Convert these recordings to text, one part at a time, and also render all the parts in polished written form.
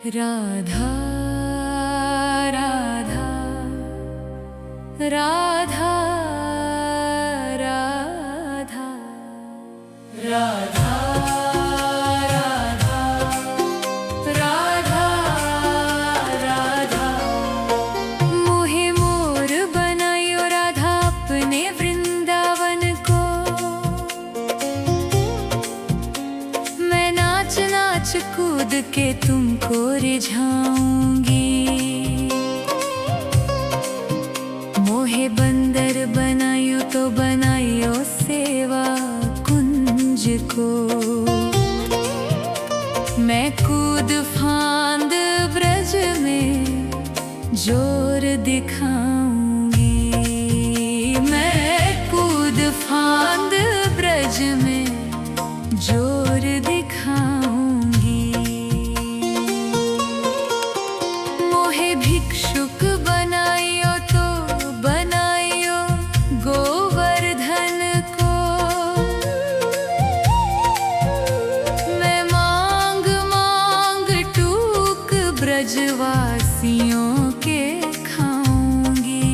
राधा राधा राधा राधा राधा राधा राधा मोहे मोर बनायो राधा अपने वृंदावन को। मैं नाच नाच कूद के तुमको रिझाऊंगी। मोहे बंदर बनायो तो बनायो सेवा कुंज को। मैं कूद फांद ब्रज में जोर दिखाऊंगी। मैं कूद फांद ब्रज में जोर दिखाऊंगी। मोहे भिक्षुक बनायो तो बनायो गोवर्धन को। मैं मांग मांग टूक ब्रजवासियों के खाऊंगी।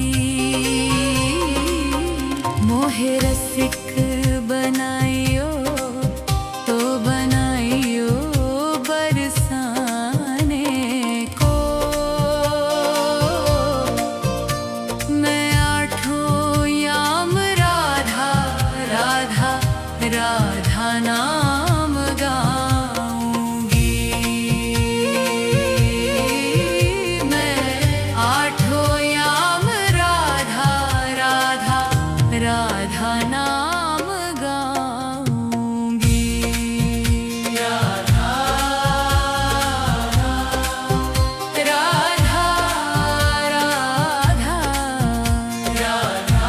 मोहे रसिक बनायो तो बनायो बरसाने को। मैं आठों याम राधा राधा राधा नाम गाऊंगी। मैं आठों याम राधा राधा राधा नाम गाऊंगी। राधा राधा राधा राधा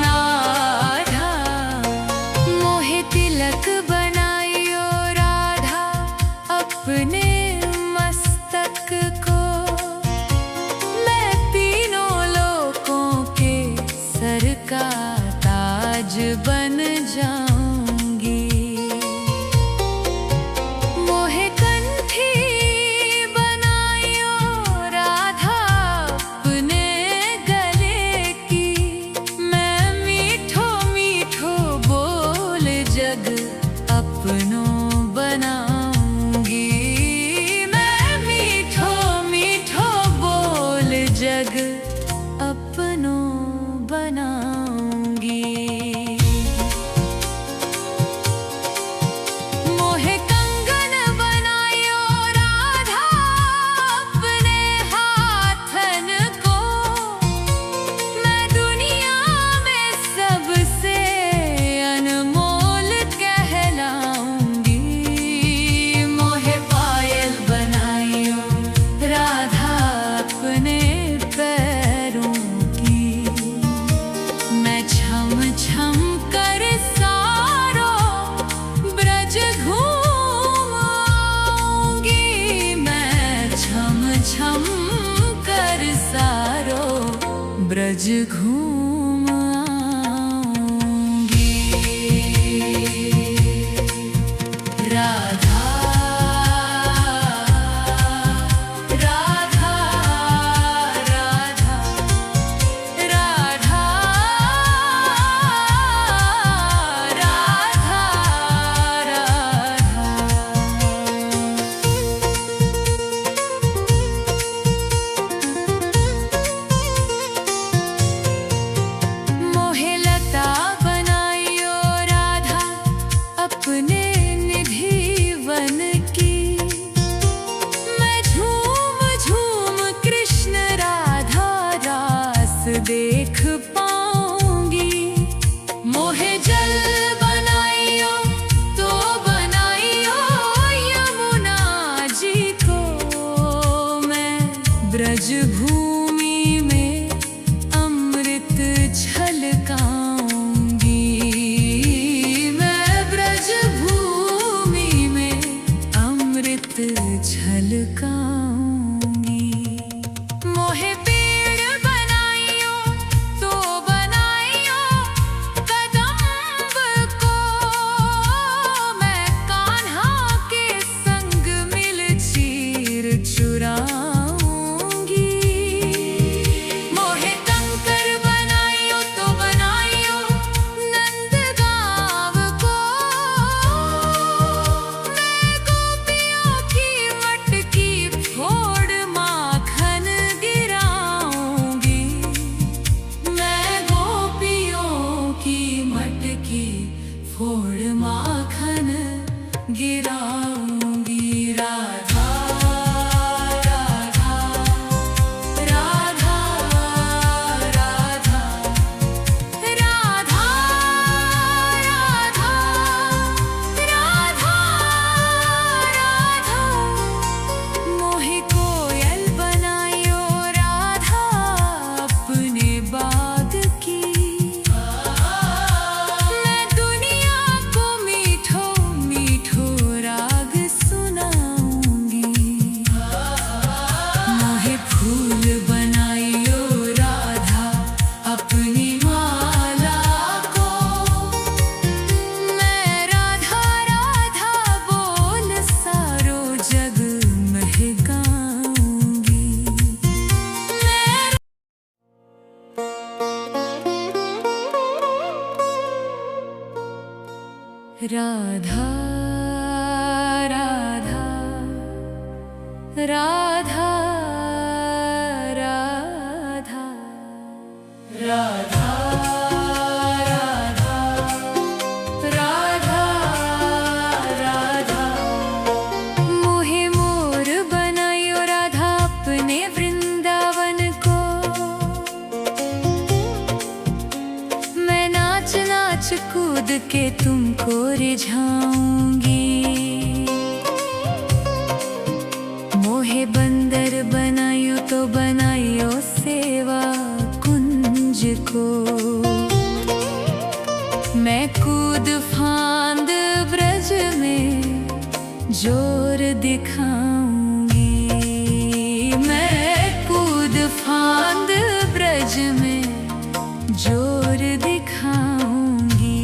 राधा मोहे तिलक बनायो राधा अपने मस्तक को। मैं तीनों लोकों के सर का ताज बन जाऊंगी। मोहे कंठी बनायो राधा अपने गले की। मैं मीठो मीठो बोल जग अपनों बनाऊंगी। मैं मीठो मीठो बोल जग अपनों बनाऊंगी। मोहे कंगन बनायो राधा अपने हाथन को। मैं दुनिया में सबसे अनमोल कहलाऊंगी। मोहे पायल बनायो राधा अपने पैरों की। मैं छम छम कर सारो ब्रज घूम आऊंगी। मैं छम छम कर सारो ब्रज घूम आऊंगी। राधा राधा राधा राधा राधा राधा मोहे लता बनायो राधा अपने निधि वन की। मैं झूम झूम कृष्ण राधा रास देख पाऊंगी। मोहे जल बनायो तो बनायो यमुना जी को। मैं ब्रज भूमि में अमृत छलकाऊंगी। मैं ब्रज भूमि में अमृत छलकाऊंगी। मोहे पेड़ बनायो तो राधा राधा राधा राधा राधा राधा राधा मोहे मोर बनायो राधा अपने वृंदावन को। मैं नाच नाच कूद के तुमको रिझाऊंगी। मोहे बंदर बनायो तो बनायो सेवा कुंज को। मैं कूद फांद ब्रज में जोर दिखाऊंगी। मैं कूद फांद ब्रज में जोर दिखाऊंगी।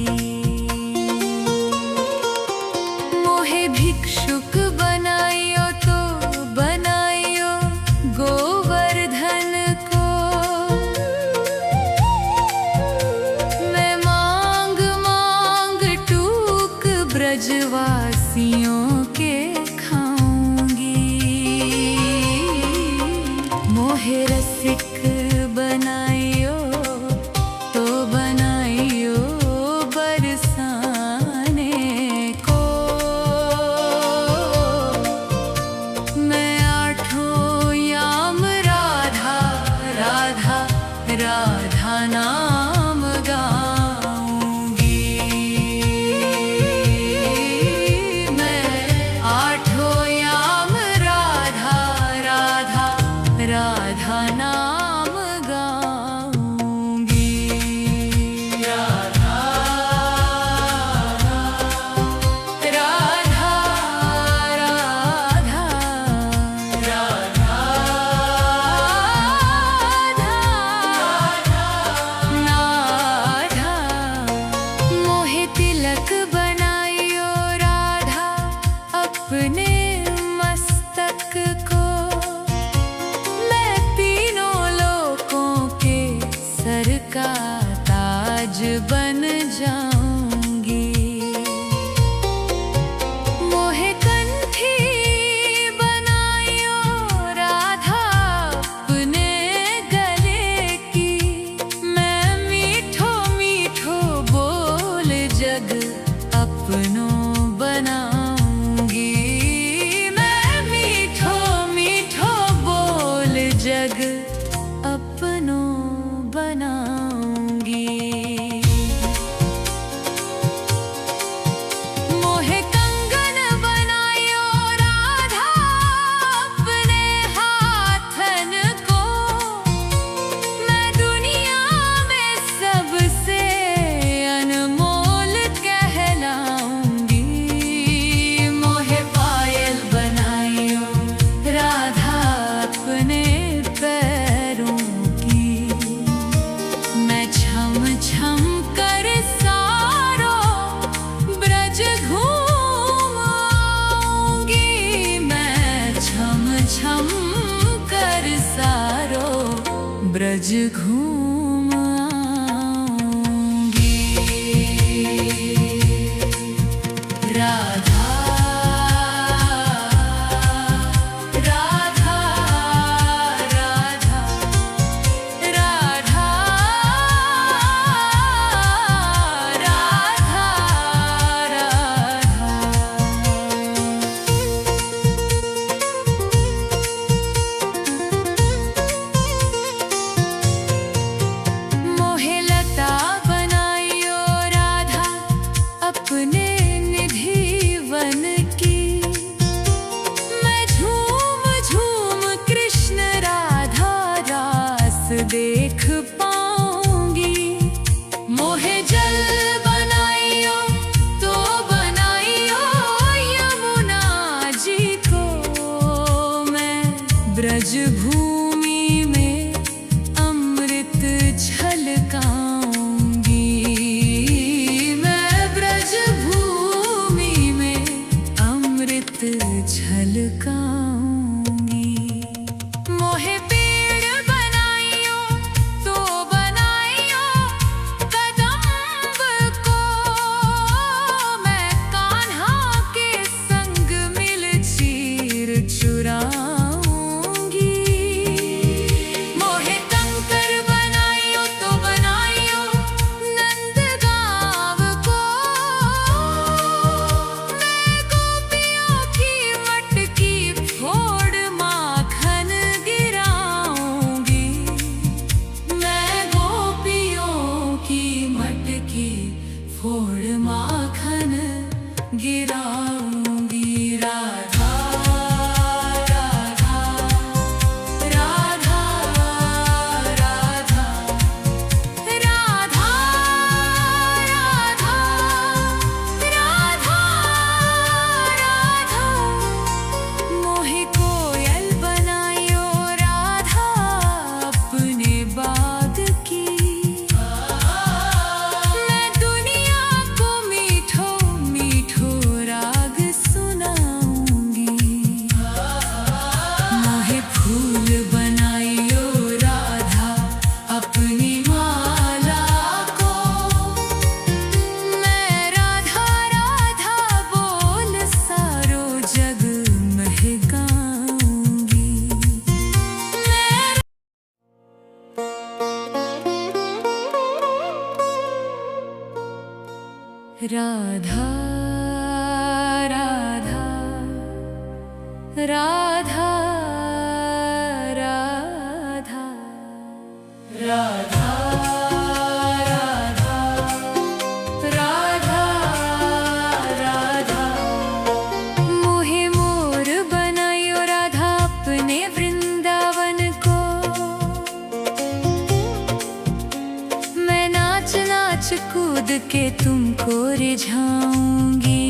मोहे भिक्षुक बनायो तो बनायो गोवर्धन को। मैं मांग मांग टूक ब्रजवासियों के खाऊंगी। मोहे रसिक बनायो तो बनायो बरसाने को। मैं आठों याम राधा राधा राधा नाम गाऊंगी। मैं आठों याम राधा राधा राधा नाम गाऊंगी। राधा राधा राधा राधा राधा मोहे तिलक बनायो राधा अपने मस्तक को। मैं तीनों लोकों के सर का ताज बन जाऊंगी। मोहे कंठी बनायो राधा अपने गले की। मैं मीठो मीठो बोल जग अपनों बनाऊंगी। मैं मीठो मीठो बोल जग अपनों बनाऊंगी। मोहे कंगन बनायो राधा अपने हाथन को। मैं दुनिया में सबसे अनमोल कहलाऊंगी। मोहे पायल बनायो राधा अपने पैरों की। मैं छम छम कर सारो ब्रज घूम आऊंगी। मैं छम छम कर सारो ब्रज घूम आऊंगी। राधा राधा राधा राधा राधा राधा मोहे लता बनायो राधा अपने निधि वन की। मैं झूम झूम कृष्ण राधा रास देख पाऊंगी। मोहे जल बनायो तो बनायो यमुना जी को। मैं ब्रज भूमि में अमृत छलकाऊंगी। मैं ब्रज भूमि में अमृत छलकाऊंगी। मोहे पेड़ बनायो तो बनायो कदम्ब को। मैं राधा राधा राधा राधा राधा राधा राधा राधा मोहे मोर बनायो राधा अपने वृंदावन को। मैं नाच नाच कूद के तुमको रिझाऊंगी।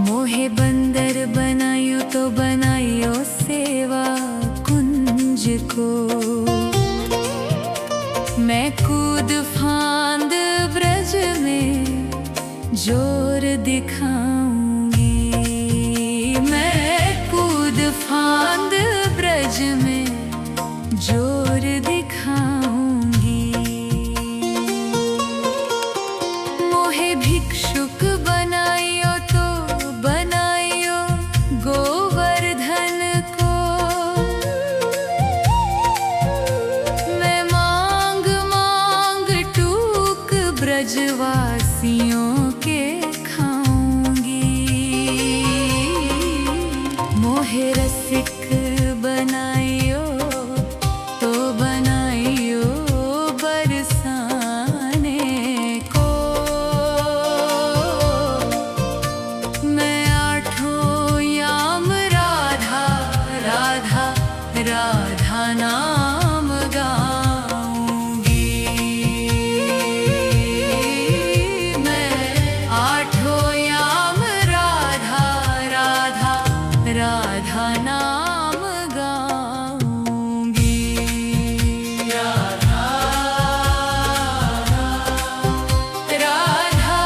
मोहे बंदर बनायो तो बनायो सेवा कुंज को। मैं कूद फांद ब्रज में जोर दिखाऊंगी। मैं कूद फांद ब्रज में जोर दिखाऊंगी। मोहे भिक्षुक बनायो तो बनायो गोवर्धन को। मैं मांग मांग टूक ब्रजवासियों के खाऊंगी। मोहे रसिक बनायो तो बनायो बरसाने को। मैं आठों याम राधा राधा राधा नाम गाऊंगी। मैं आठों याम राधा राधा राधा नाम गाऊंगी। राधा राधा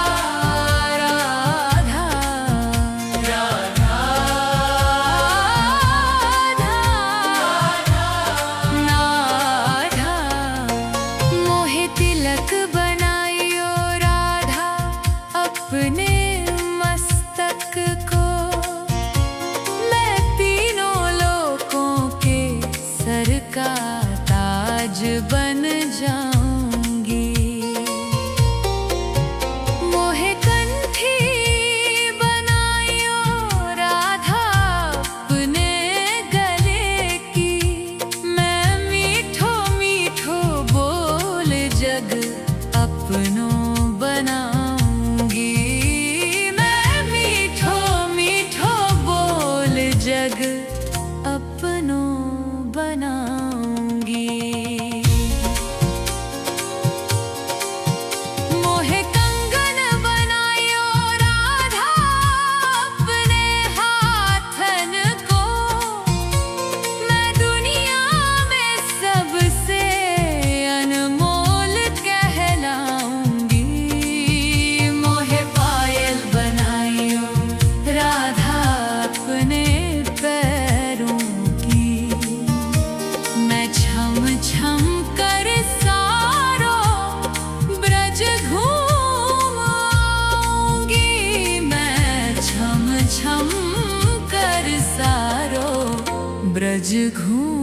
राधा राधा राधा मोहे तिलक बनायो राधा अपने मस्तक को। मैं तीनों लोकों के सर का ताज बन जाऊंगी। मोहे कंठी बनायो राधा अपने गले की। मैं मीठो मीठो बोल जग अपनों बनाऊंगी। मैं मीठो मीठो बोल जग अपनों बनाऊंगी। मोहे कंगन बनायो राधा अपने हाथन को। मैं दुनिया में सबसे अनमोल कहलाऊंगी। मोहे पायल बनायो राधा अपने पैरों की। मैं छम छम कर सारो ब्रज घूम आऊंगी। मैं छम छम कर सारो ब्रज घूम